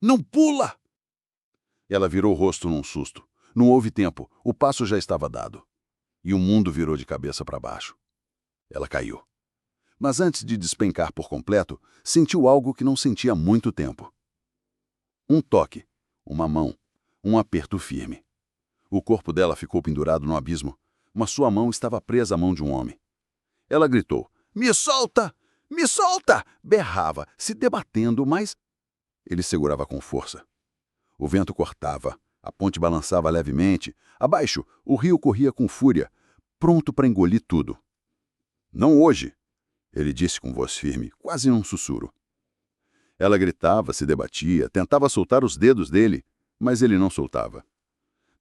Não pula! Ela virou o rosto num susto. Não houve tempo, o passo já estava dado. E o mundo virou de cabeça para baixo. Ela caiu. Mas antes de despencar por completo, sentiu algo que não sentia há muito tempo. Um toque, uma mão, um aperto firme. O corpo dela ficou pendurado no abismo, mas sua mão estava presa à mão de um homem. Ela gritou: "Me solta! Me solta!" Berrava, se debatendo, mas ele segurava com força. O vento cortava, a ponte balançava levemente. Abaixo, o rio corria com fúria, pronto para engolir tudo. "Não hoje", ele disse com voz firme, quase num sussurro. Ela gritava, se debatia, tentava soltar os dedos dele, mas ele não soltava.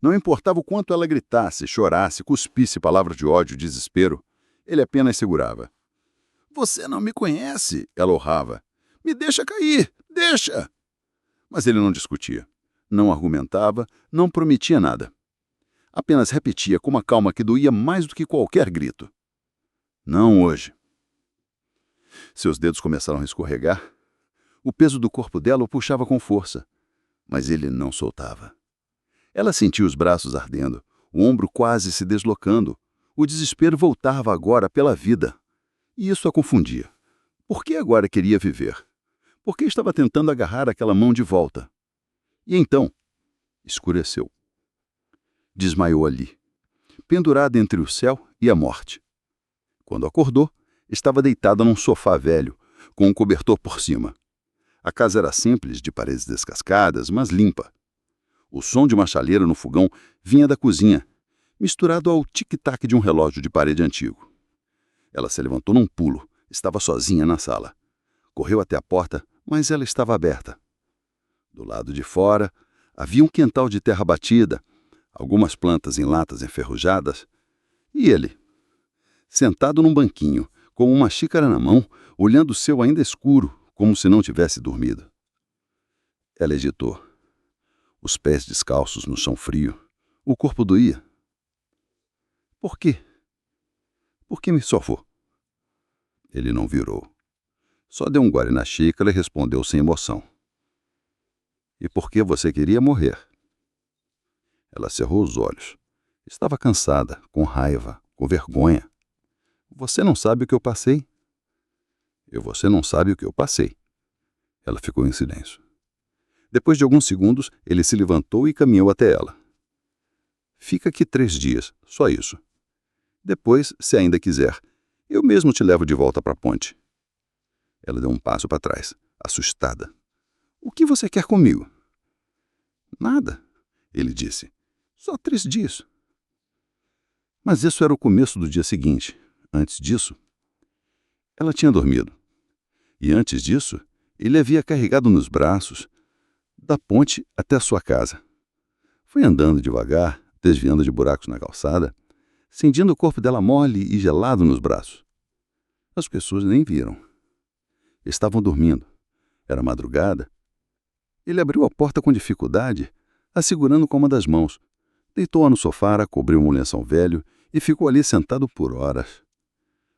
Não importava o quanto ela gritasse, chorasse, cuspisse palavras de ódio e desespero, ele apenas segurava. "Você não me conhece", ela urrava. "Me deixa cair, deixa!" Mas ele não discutia, não argumentava, não prometia nada. Apenas repetia com uma calma que doía mais do que qualquer grito. "Não hoje." Seus dedos começaram a escorregar. O peso do corpo dela o puxava com força, mas ele não soltava. Ela sentia os braços ardendo, o ombro quase se deslocando. O desespero voltava agora pela vida. E isso a confundia. Por que agora queria viver? Por que estava tentando agarrar aquela mão de volta? E então, escureceu. Desmaiou ali, pendurada entre o céu e a morte. Quando acordou, estava deitada num sofá velho, com um cobertor por cima. A casa era simples, de paredes descascadas, mas limpa. O som de uma chaleira no fogão vinha da cozinha, misturado ao tic-tac de um relógio de parede antigo. Ela se levantou num pulo, estava sozinha na sala. Correu até a porta, mas ela estava aberta. Do lado de fora, havia um quintal de terra batida, algumas plantas em latas enferrujadas, e ele, sentado num banquinho, com uma xícara na mão, olhando o céu ainda escuro, como se não tivesse dormido. Ela hesitou. Os pés descalços no chão frio. O corpo doía. "Por quê? Por que me sofou?" Ele não virou. Só deu um gole na xícara e respondeu sem emoção. "E por que você queria morrer?" Ela cerrou os olhos. Estava cansada, com raiva, com vergonha. "Você não sabe o que eu passei?" Você não sabe o que eu passei." Ela ficou em silêncio. Depois de alguns segundos, ele se levantou e caminhou até ela. "Fica aqui 3 dias, só isso. Depois, se ainda quiser, eu mesmo te levo de volta para a ponte." Ela deu um passo para trás, assustada. "O que você quer comigo?" "Nada", ele disse. "Só 3 dias." Mas isso era o começo do dia seguinte. Antes disso, ela tinha dormido. E antes disso, ele a havia carregado nos braços, da ponte até a sua casa. Foi andando devagar, desviando de buracos na calçada, sentindo o corpo dela mole e gelado nos braços. As pessoas nem viram. Estavam dormindo. Era madrugada. Ele abriu a porta com dificuldade, a segurando com uma das mãos. Deitou-a no sofá, cobriu um lençol velho e ficou ali sentado por horas.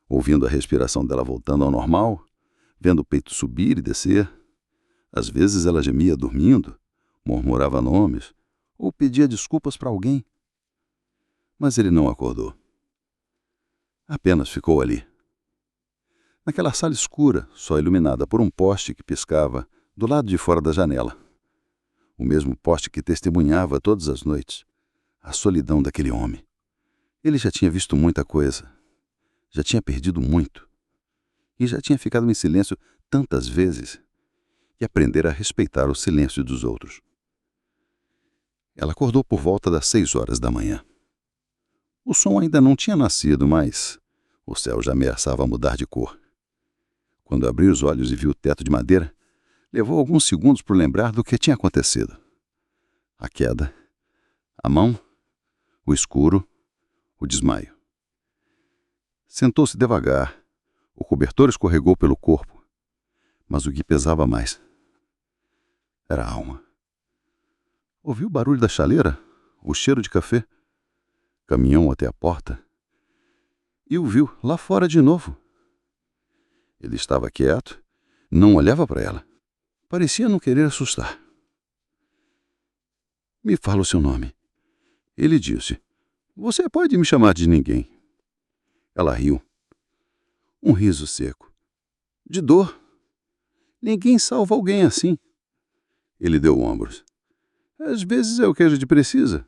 Ouvindo a respiração dela voltando ao normal, vendo o peito subir e descer. Às vezes ela gemia dormindo, murmurava nomes ou pedia desculpas para alguém. Mas ele não acordou. Apenas ficou ali. Naquela sala escura, só iluminada por um poste que piscava do lado de fora da janela. O mesmo poste que testemunhava todas as noites a solidão daquele homem. Ele já tinha visto muita coisa. Já tinha perdido muito. E já tinha ficado em silêncio tantas vezes. E aprender a respeitar o silêncio dos outros. Ela acordou por volta das 6 horas da manhã. O som ainda não tinha nascido, mas o céu já ameaçava mudar de cor. Quando abriu os olhos e viu o teto de madeira, levou alguns segundos para lembrar do que tinha acontecido. A queda, a mão, o escuro, o desmaio. Sentou-se devagar. O cobertor escorregou pelo corpo. Mas o que pesava mais era a alma. Ouviu o barulho da chaleira, o cheiro de café. Caminhou até a porta e o viu lá fora de novo. Ele estava quieto, não olhava para ela. Parecia não querer assustar. Me fala o seu nome. Ele disse: Você pode me chamar de ninguém. Ela riu. Um riso seco. De dor. Ninguém salva alguém assim. Ele deu ombros. Às vezes é o que a gente precisa.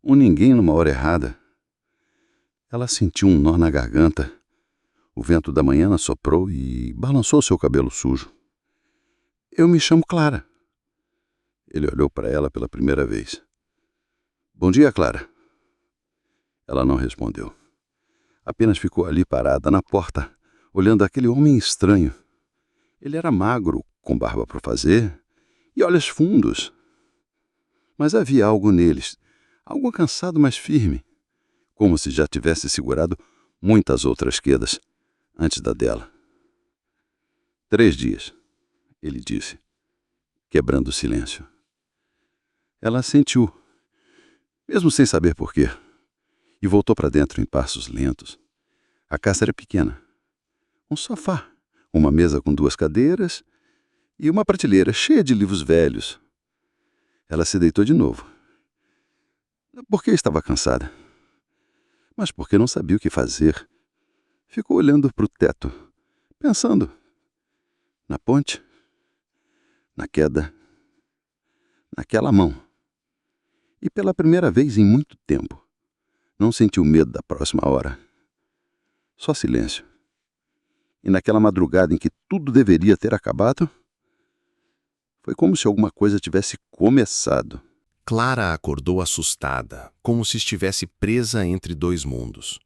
Um ninguém numa hora errada. Ela sentiu um nó na garganta. O vento da manhã assoprou e balançou seu cabelo sujo. Eu me chamo Clara. Ele olhou para ela pela primeira vez. Bom dia, Clara. Ela não respondeu. Apenas ficou ali parada na porta, olhando aquele homem estranho. Ele era magro, com barba por fazer e olhos fundos. Mas havia algo neles, algo cansado, mas firme, como se já tivesse segurado muitas outras quedas antes da dela. 3 dias, ele disse, quebrando o silêncio. Ela assentiu, mesmo sem saber por quê, e voltou para dentro em passos lentos. A casa era pequena. Um sofá, uma mesa com 2 cadeiras e uma prateleira cheia de livros velhos. Ela se deitou de novo. Porque estava cansada. Mas porque não sabia o que fazer. Ficou olhando para o teto, pensando na ponte, na queda, naquela mão. E pela primeira vez em muito tempo, não sentiu medo da próxima hora. Só silêncio. E naquela madrugada em que tudo deveria ter acabado, foi como se alguma coisa tivesse começado. Clara acordou assustada, como se estivesse presa entre 2 mundos.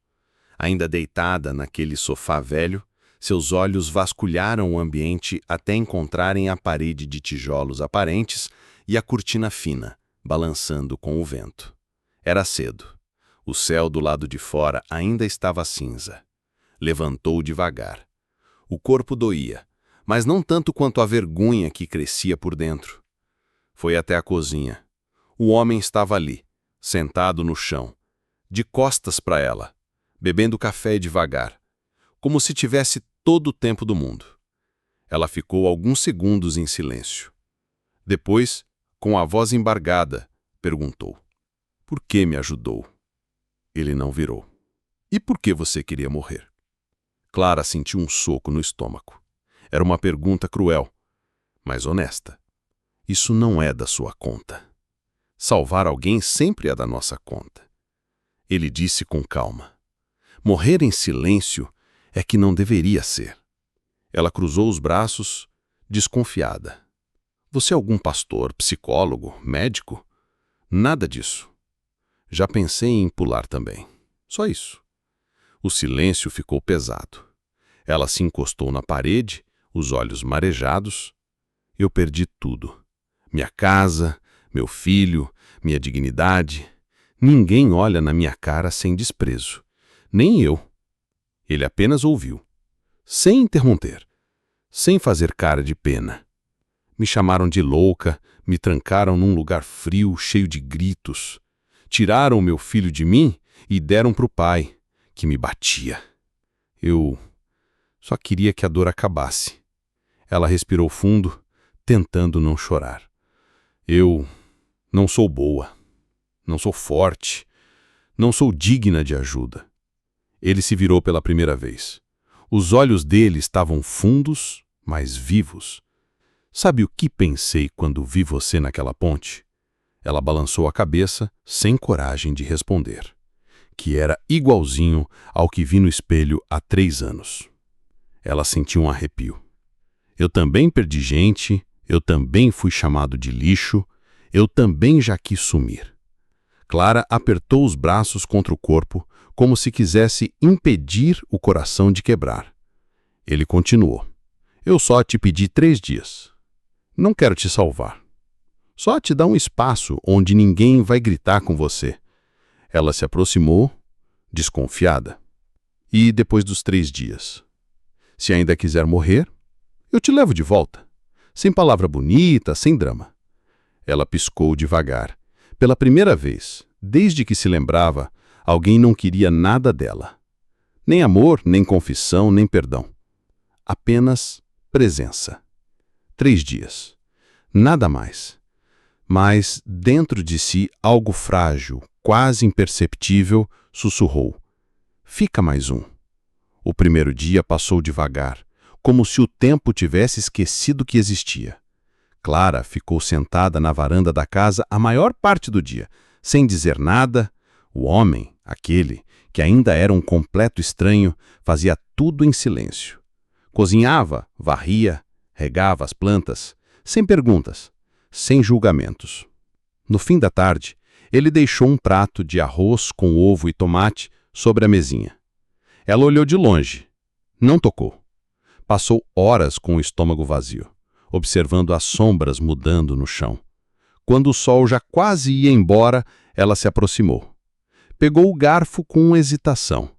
Ainda deitada naquele sofá velho, seus olhos vasculharam o ambiente até encontrarem a parede de tijolos aparentes e a cortina fina, balançando com o vento. Era cedo. O céu do lado de fora ainda estava cinza. Levantou devagar. O corpo doía, mas não tanto quanto a vergonha que crescia por dentro. Foi até a cozinha. O homem estava ali, sentado no chão, de costas para ela, bebendo café devagar, como se tivesse todo o tempo do mundo. Ela ficou alguns segundos em silêncio. Depois, com a voz embargada, perguntou: Por que me ajudou? Ele não virou. E por que você queria morrer? Clara sentiu um soco no estômago. Era uma pergunta cruel, mas honesta. Isso não é da sua conta. Salvar alguém sempre é da nossa conta. Ele disse com calma. Morrer em silêncio é que não deveria ser. Ela cruzou os braços, desconfiada. Você é algum pastor, psicólogo, médico? Nada disso. Já pensei em pular também. Só isso. O silêncio ficou pesado. Ela se encostou na parede, os olhos marejados. Eu perdi tudo. Minha casa, meu filho, minha dignidade. Ninguém olha na minha cara sem desprezo. Nem eu. Ele apenas ouviu. Sem interromper. Sem fazer cara de pena. Me chamaram de louca, me trancaram num lugar frio, cheio de gritos. Tiraram o meu filho de mim e deram para o pai, que me batia. Eu só queria que a dor acabasse. Ela respirou fundo, tentando não chorar. Eu não sou boa, não sou forte, não sou digna de ajuda. Ele se virou pela primeira vez. Os olhos dele estavam fundos, mas vivos. Sabe o que pensei quando vi você naquela ponte? Ela balançou a cabeça, sem coragem de responder. Que era igualzinho ao que vi no espelho há 3 anos. Ela sentiu um arrepio. Eu também perdi gente, eu também fui chamado de lixo, eu também já quis sumir. Clara apertou os braços contra o corpo, como se quisesse impedir o coração de quebrar. Ele continuou. Eu só te pedi 3 dias. Não quero te salvar. Só te dar um espaço onde ninguém vai gritar com você. Ela se aproximou, desconfiada. E depois dos 3 dias? Se ainda quiser morrer, eu te levo de volta. Sem palavra bonita, sem drama. Ela piscou devagar. Pela primeira vez, desde que se lembrava, alguém não queria nada dela. Nem amor, nem confissão, nem perdão. Apenas presença. 3 dias. Nada mais. Mas, dentro de si, algo frágil, quase imperceptível, sussurrou: fica mais um. O primeiro dia passou devagar, como se o tempo tivesse esquecido que existia. Clara ficou sentada na varanda da casa a maior parte do dia, sem dizer nada. O homem, aquele, que ainda era um completo estranho, fazia tudo em silêncio. Cozinhava, varria, regava as plantas, sem perguntas, sem julgamentos. No fim da tarde, ele deixou um prato de arroz com ovo e tomate sobre a mesinha. Ela olhou de longe. Não tocou. Passou horas com o estômago vazio, observando as sombras mudando no chão. Quando o sol já quase ia embora, ela se aproximou. Pegou o garfo com hesitação.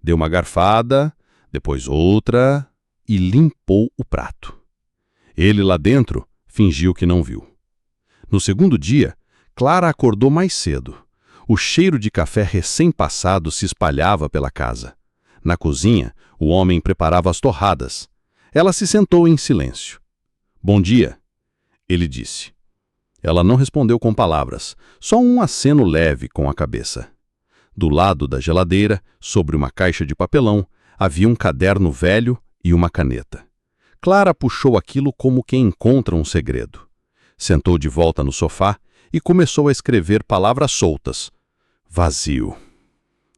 Deu uma garfada, depois outra e limpou o prato. Ele lá dentro fingiu que não viu. No segundo dia, Clara acordou mais cedo. O cheiro de café recém-passado se espalhava pela casa. Na cozinha, o homem preparava as torradas. Ela se sentou em silêncio. Bom dia, ele disse. Ela não respondeu com palavras, só um aceno leve com a cabeça. Do lado da geladeira, sobre uma caixa de papelão, havia um caderno velho e uma caneta. Clara puxou aquilo como quem encontra um segredo. Sentou de volta no sofá e começou a escrever palavras soltas. Vazio.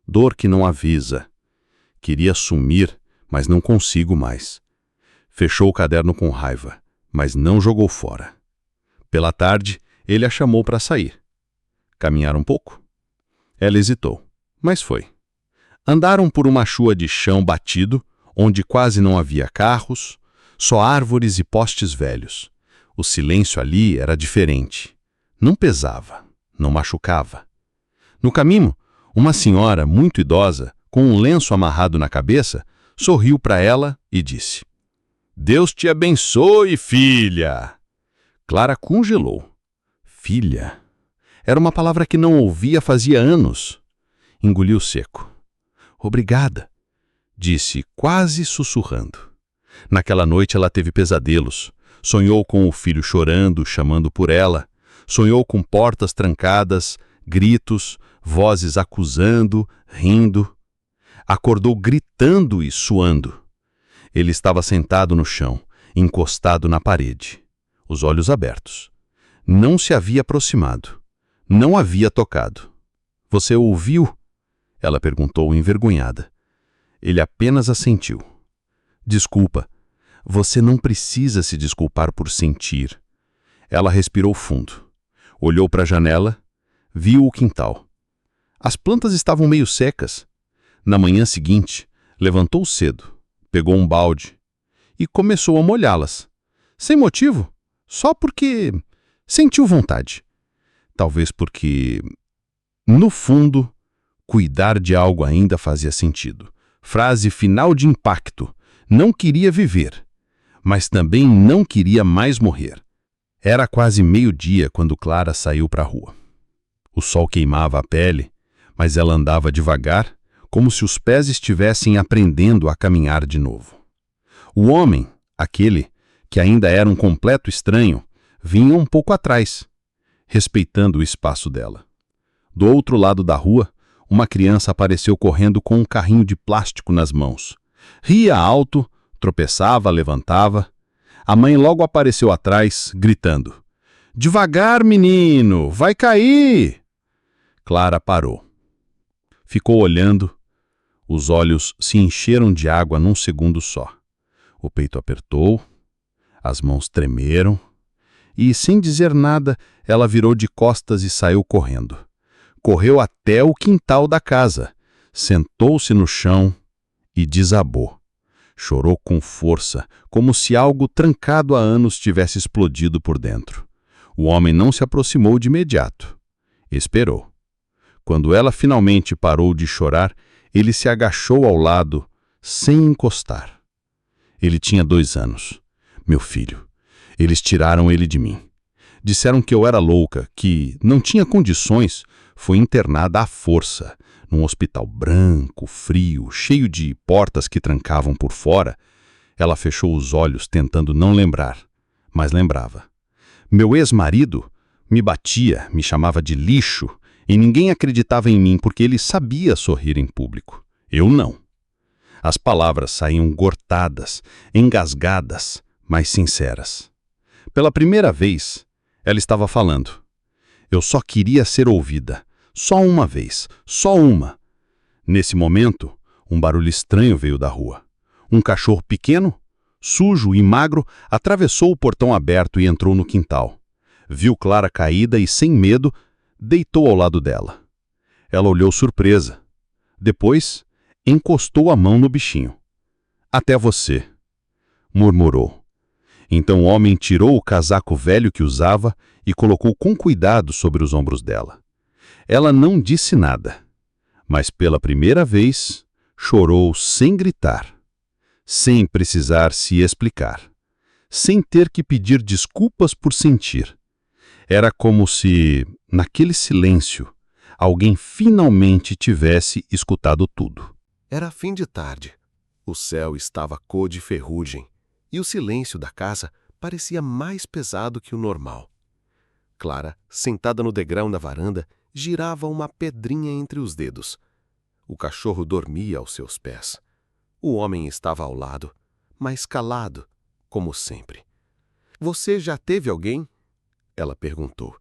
Dor que não avisa. Queria sumir, mas não consigo mais. Fechou o caderno com raiva, mas não jogou fora. Pela tarde, ele a chamou para sair. Caminhar um pouco? Ela hesitou, mas foi. Andaram por uma chua de chão batido, onde quase não havia carros, só árvores e postes velhos. O silêncio ali era diferente. Não pesava, não machucava. No caminho, uma senhora muito idosa, com um lenço amarrado na cabeça, sorriu para ela e disse: Deus te abençoe, filha! Clara congelou. Filha? Era uma palavra que não ouvia fazia anos. Engoliu seco. Obrigada, disse, quase sussurrando. Naquela noite ela teve pesadelos. Sonhou com o filho chorando, chamando por ela. Sonhou com portas trancadas, gritos, vozes acusando, rindo. Acordou gritando e suando. Ele estava sentado no chão, encostado na parede, os olhos abertos. Não se havia aproximado. Não havia tocado. Você ouviu? Ela perguntou envergonhada. Ele apenas assentiu. Desculpa. Você não precisa se desculpar por sentir. Ela respirou fundo. Olhou para a janela, viu o quintal. As plantas estavam meio secas. Na manhã seguinte, levantou cedo, pegou um balde e começou a molhá-las. Sem motivo, só porque sentiu vontade. Talvez porque, no fundo, cuidar de algo ainda fazia sentido. Frase final de impacto. Não queria viver, mas também não queria mais morrer. Era quase meio-dia quando Clara saiu para a rua. O sol queimava a pele, mas ela andava devagar, como se os pés estivessem aprendendo a caminhar de novo. O homem, aquele que ainda era um completo estranho, vinha um pouco atrás, respeitando o espaço dela. Do outro lado da rua, uma criança apareceu correndo com um carrinho de plástico nas mãos. Ria alto, tropeçava, levantava. A mãe logo apareceu atrás, gritando: Devagar, menino! Vai cair! Clara parou. Ficou olhando. Os olhos se encheram de água num segundo só. O peito apertou, as mãos tremeram e, sem dizer nada, ela virou de costas e saiu correndo. Correu até o quintal da casa, sentou-se no chão e desabou. Chorou com força, como se algo trancado há anos tivesse explodido por dentro. O homem não se aproximou de imediato. Esperou. Quando ela finalmente parou de chorar, ele se agachou ao lado, sem encostar. Ele tinha 2 anos. Meu filho. Eles tiraram ele de mim. Disseram que eu era louca, que não tinha condições. Foi internada à força, num hospital branco, frio, cheio de portas que trancavam por fora. Ela fechou os olhos, tentando não lembrar, mas lembrava. Meu ex-marido Me batia, me chamava de lixo, e ninguém acreditava em mim porque ele sabia sorrir em público. Eu não. As palavras saíam gortadas, engasgadas, mas sinceras. Pela primeira vez, ela estava falando. Eu só queria ser ouvida. Só uma vez. Só uma. Nesse momento, um barulho estranho veio da rua. Um cachorro pequeno, sujo e magro, atravessou o portão aberto e entrou no quintal. Viu Clara caída e, sem medo, deitou ao lado dela. Ela olhou surpresa. Depois, encostou a mão no bichinho. "Até você", murmurou. Então o homem tirou o casaco velho que usava e colocou com cuidado sobre os ombros dela. Ela não disse nada, mas pela primeira vez chorou sem gritar, sem precisar se explicar, sem ter que pedir desculpas por sentir. Era como se, naquele silêncio, alguém finalmente tivesse escutado tudo. Era fim de tarde. O céu estava cor de ferrugem e o silêncio da casa parecia mais pesado que o normal. Clara, sentada no degrau da varanda, girava uma pedrinha entre os dedos. O cachorro dormia aos seus pés. O homem estava ao lado, mas calado, como sempre. "Você já teve alguém?" ela perguntou,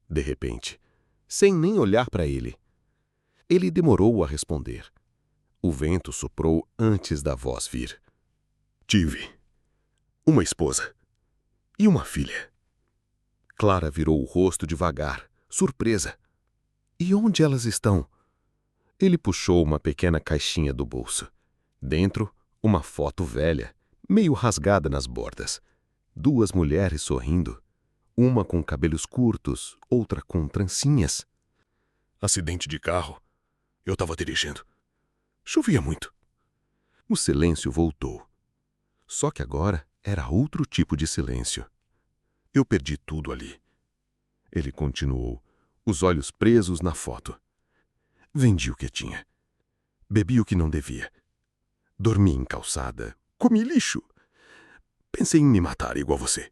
de repente, sem nem olhar para ele. Ele demorou a responder. O vento soprou antes da voz vir. "Tive uma esposa e uma filha." Clara virou o rosto devagar, surpresa. "E onde elas estão?" Ele puxou uma pequena caixinha do bolso. Dentro, uma foto velha, meio rasgada nas bordas. 2 mulheres sorrindo. Uma com cabelos curtos, outra com trancinhas. "Acidente de carro. Eu estava dirigindo. Chovia muito." O silêncio voltou. Só que agora era outro tipo de silêncio. "Eu perdi tudo ali." Ele continuou, os olhos presos na foto. "Vendi o que tinha. Bebi o que não devia. Dormi em calçada. Comi lixo. Pensei em me matar igual você."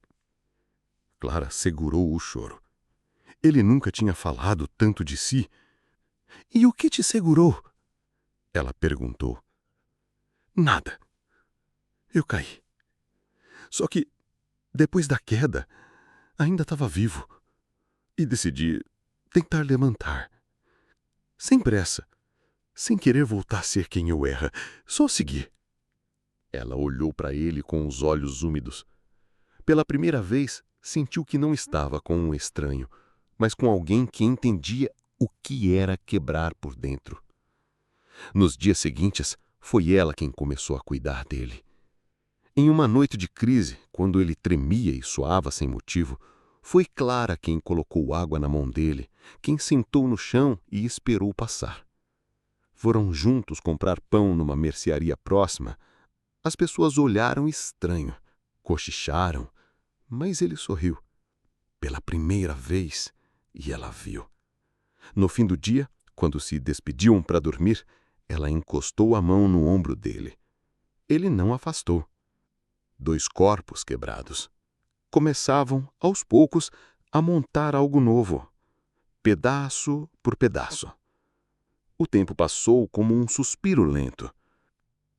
Clara segurou o choro. Ele nunca tinha falado tanto de si. "E o que te segurou?" ela perguntou. "Nada. Eu caí. Só que, depois da queda, ainda estava vivo. E decidi tentar levantar. Sem pressa. Sem querer voltar a ser quem eu era. Só seguir." Ela olhou para ele com os olhos úmidos. Pela primeira vez, sentiu que não estava com um estranho, mas com alguém que entendia o que era quebrar por dentro. Nos dias seguintes, foi ela quem começou a cuidar dele. Em uma noite de crise, quando ele tremia e suava sem motivo, foi Clara quem colocou água na mão dele, quem sentou no chão e esperou passar. Foram juntos comprar pão numa mercearia próxima. As pessoas olharam estranho, cochicharam, mas ele sorriu. Pela primeira vez, e ela viu. No fim do dia, quando se despediam para dormir, ela encostou a mão no ombro dele. Ele não afastou. 2 corpos quebrados. Começavam, aos poucos, a montar algo novo, pedaço por pedaço. O tempo passou como um suspiro lento.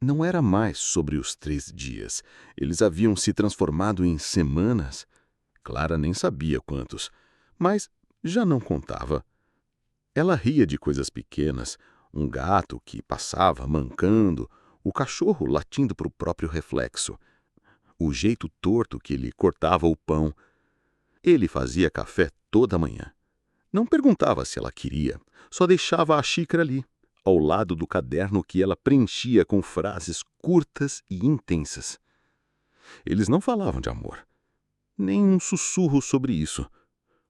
Não era mais sobre os 3 dias. Eles haviam se transformado em semanas. Clara nem sabia quantos, mas já não contava. Ela ria de coisas pequenas, um gato que passava mancando, o cachorro latindo para o próprio reflexo, o jeito torto que ele cortava o pão. Ele fazia café toda manhã. Não perguntava se ela queria, só deixava a xícara ali, ao lado do caderno que ela preenchia com frases curtas e intensas. Eles não falavam de amor, nem um sussurro sobre isso,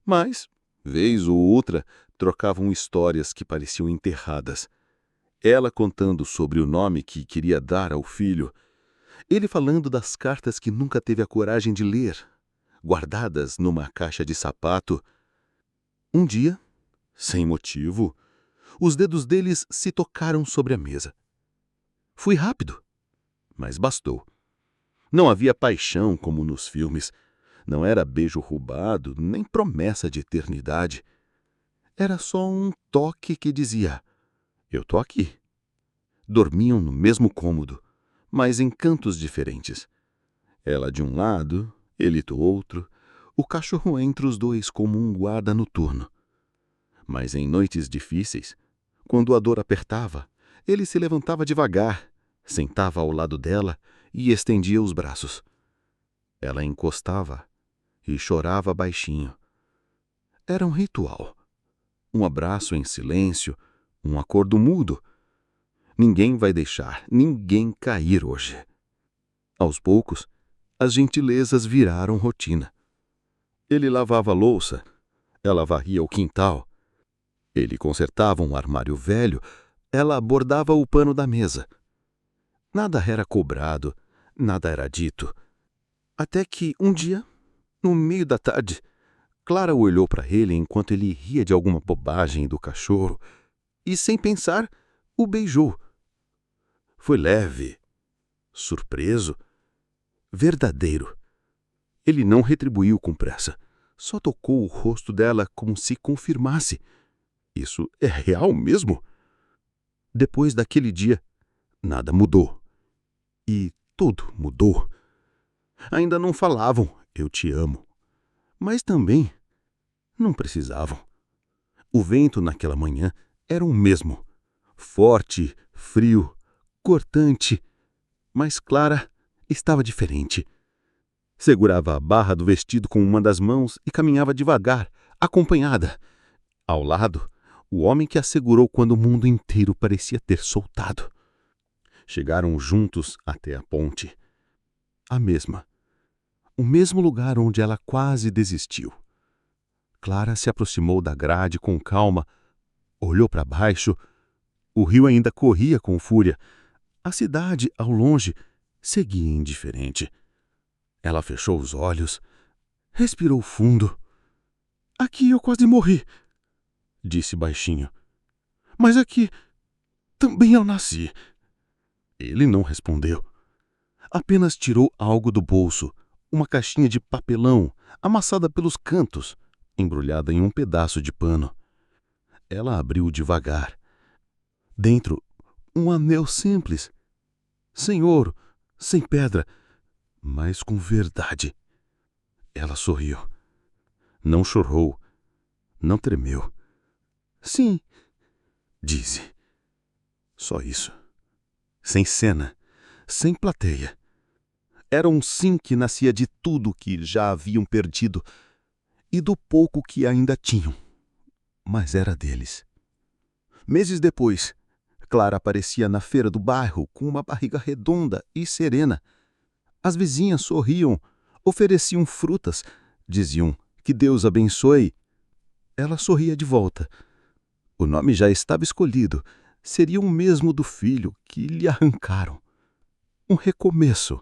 mas, vez ou outra, trocavam histórias que pareciam enterradas. Ela contando sobre o nome que queria dar ao filho, ele falando das cartas que nunca teve a coragem de ler, guardadas numa caixa de sapato. Um dia, sem motivo, os dedos deles se tocaram sobre a mesa. Foi rápido, mas bastou. Não havia paixão como nos filmes. Não era beijo roubado, nem promessa de eternidade. Era só um toque que dizia: eu tô aqui. Dormiam no mesmo cômodo, mas em cantos diferentes. Ela de um lado, ele do outro, o cachorro entre os dois como um guarda noturno. Mas em noites difíceis, quando a dor apertava, ele se levantava devagar, sentava ao lado dela e estendia os braços. Ela encostava e chorava baixinho. Era um ritual. Um abraço em silêncio, um acordo mudo. Ninguém vai deixar ninguém cair hoje. Aos poucos, as gentilezas viraram rotina. Ele lavava a louça, ela varria o quintal. Ele consertava um armário velho, ela bordava o pano da mesa. Nada era cobrado, nada era dito. Até que, um dia, no meio da tarde, Clara olhou para ele enquanto ele ria de alguma bobagem do cachorro e, sem pensar, o beijou. Foi leve, surpreso, verdadeiro. Ele não retribuiu com pressa, só tocou o rosto dela como se confirmasse: isso é real mesmo? Depois daquele dia, nada mudou. E tudo mudou. Ainda não falavam "eu te amo", mas também não precisavam. O vento naquela manhã era o mesmo, forte, frio, cortante, mas Clara estava diferente. Segurava a barra do vestido com uma das mãos e caminhava devagar, acompanhada. Ao lado, o homem que a segurou quando o mundo inteiro parecia ter soltado. Chegaram juntos até a ponte. A mesma. O mesmo lugar onde ela quase desistiu. Clara se aproximou da grade com calma, olhou para baixo. O rio ainda corria com fúria. A cidade, ao longe, seguia indiferente. Ela fechou os olhos, respirou fundo. "Aqui eu quase morri", disse baixinho. "Mas aqui também eu nasci." Ele não respondeu. Apenas tirou algo do bolso, uma caixinha de papelão, amassada pelos cantos, embrulhada em um pedaço de pano. Ela abriu devagar. Dentro, um anel simples, sem ouro, sem pedra, mas com verdade. Ela sorriu. Não chorou, não tremeu. "Sim", disse. Só isso. Sem cena, sem plateia. Era um sim que nascia de tudo que já haviam perdido e do pouco que ainda tinham, mas era deles. Meses depois, Clara aparecia na feira do bairro com uma barriga redonda e serena. As vizinhas sorriam, ofereciam frutas, diziam que Deus abençoe. Ela sorria de volta. O nome já estava escolhido. Seria o mesmo do filho que lhe arrancaram. Um recomeço,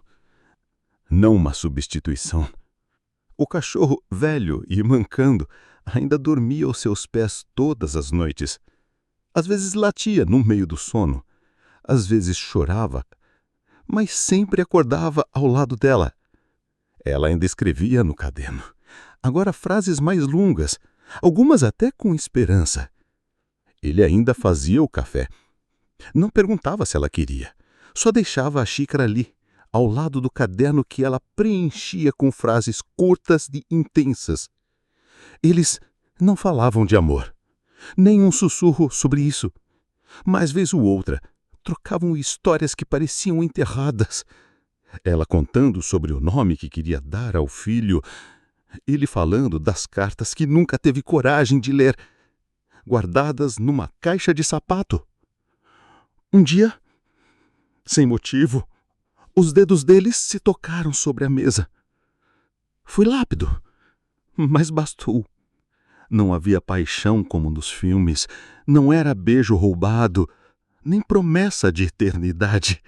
não uma substituição. O cachorro, velho e mancando, ainda dormia aos seus pés todas as noites. Às vezes latia no meio do sono, às vezes chorava, mas sempre acordava ao lado dela. Ela ainda escrevia no caderno, agora frases mais longas, algumas até com esperança. Ele ainda fazia o café. Não perguntava se ela queria, só deixava a xícara ali, ao lado do caderno que ela preenchia com frases curtas e intensas. Eles não falavam de amor, nem um sussurro sobre isso, mas vez ou outra trocavam histórias que pareciam enterradas. Ela contando sobre o nome que queria dar ao filho, ele falando das cartas que nunca teve coragem de ler, guardadas numa caixa de sapato. Um dia, sem motivo, os dedos deles se tocaram sobre a mesa. Foi rápido, mas bastou. Não havia paixão como nos filmes, não era beijo roubado, nem promessa de eternidade.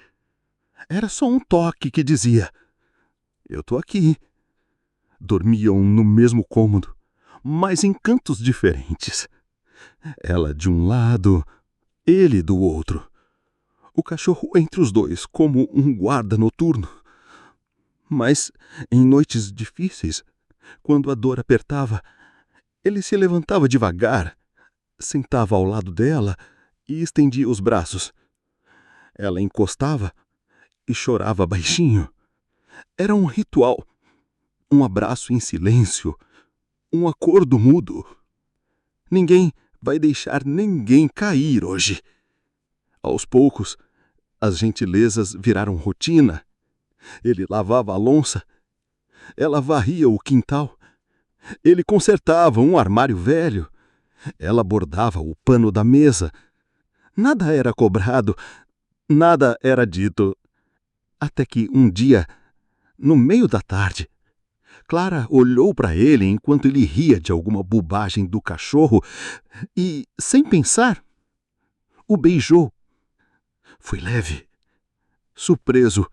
Era só um toque que dizia: eu tô aqui. Dormiam no mesmo cômodo, mas em cantos diferentes. Ela de um lado, ele do outro. O cachorro entre os dois, como um guarda noturno. Mas, em noites difíceis, Quando a dor apertava, ele se levantava devagar, sentava ao lado dela e estendia os braços. Ela encostava e chorava baixinho. Era um ritual, um abraço em silêncio, um acordo mudo. Ninguém vai deixar ninguém cair hoje. Aos poucos, as gentilezas viraram rotina. Ele lavava a louça, ela varria o quintal, ele consertava um armário velho, ela bordava o pano da mesa. Nada era cobrado, nada era dito. Até que um dia, no meio da tarde, Clara olhou para ele enquanto ele ria de alguma bobagem do cachorro e, sem pensar, o beijou. Foi leve, surpreso,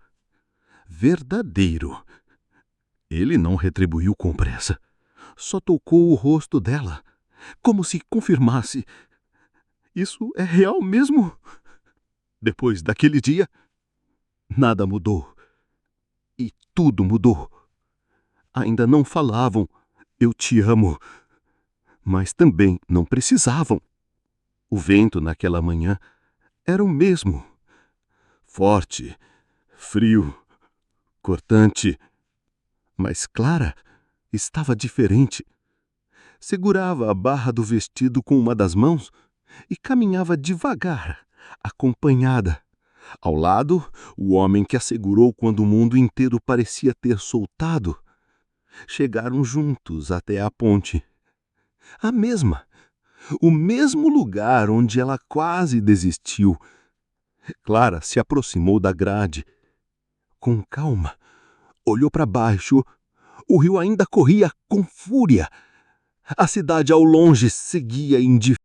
verdadeiro. Ele não retribuiu com pressa. Só tocou o rosto dela, como se confirmasse: isso é real mesmo? Depois daquele dia, nada mudou. E tudo mudou. Ainda não falavam "eu te amo", mas também não precisavam. O vento naquela manhã era o mesmo. Forte, frio, cortante. Mas Clara estava diferente. Segurava a barra do vestido com uma das mãos e caminhava devagar, acompanhada. Ao lado, o homem que a segurou quando o mundo inteiro parecia ter soltado. Chegaram juntos até a ponte. A mesma. O mesmo lugar onde ela quase desistiu. Clara se aproximou da grade. Com calma, olhou para baixo. O rio ainda corria com fúria. A cidade ao longe seguia indiferente.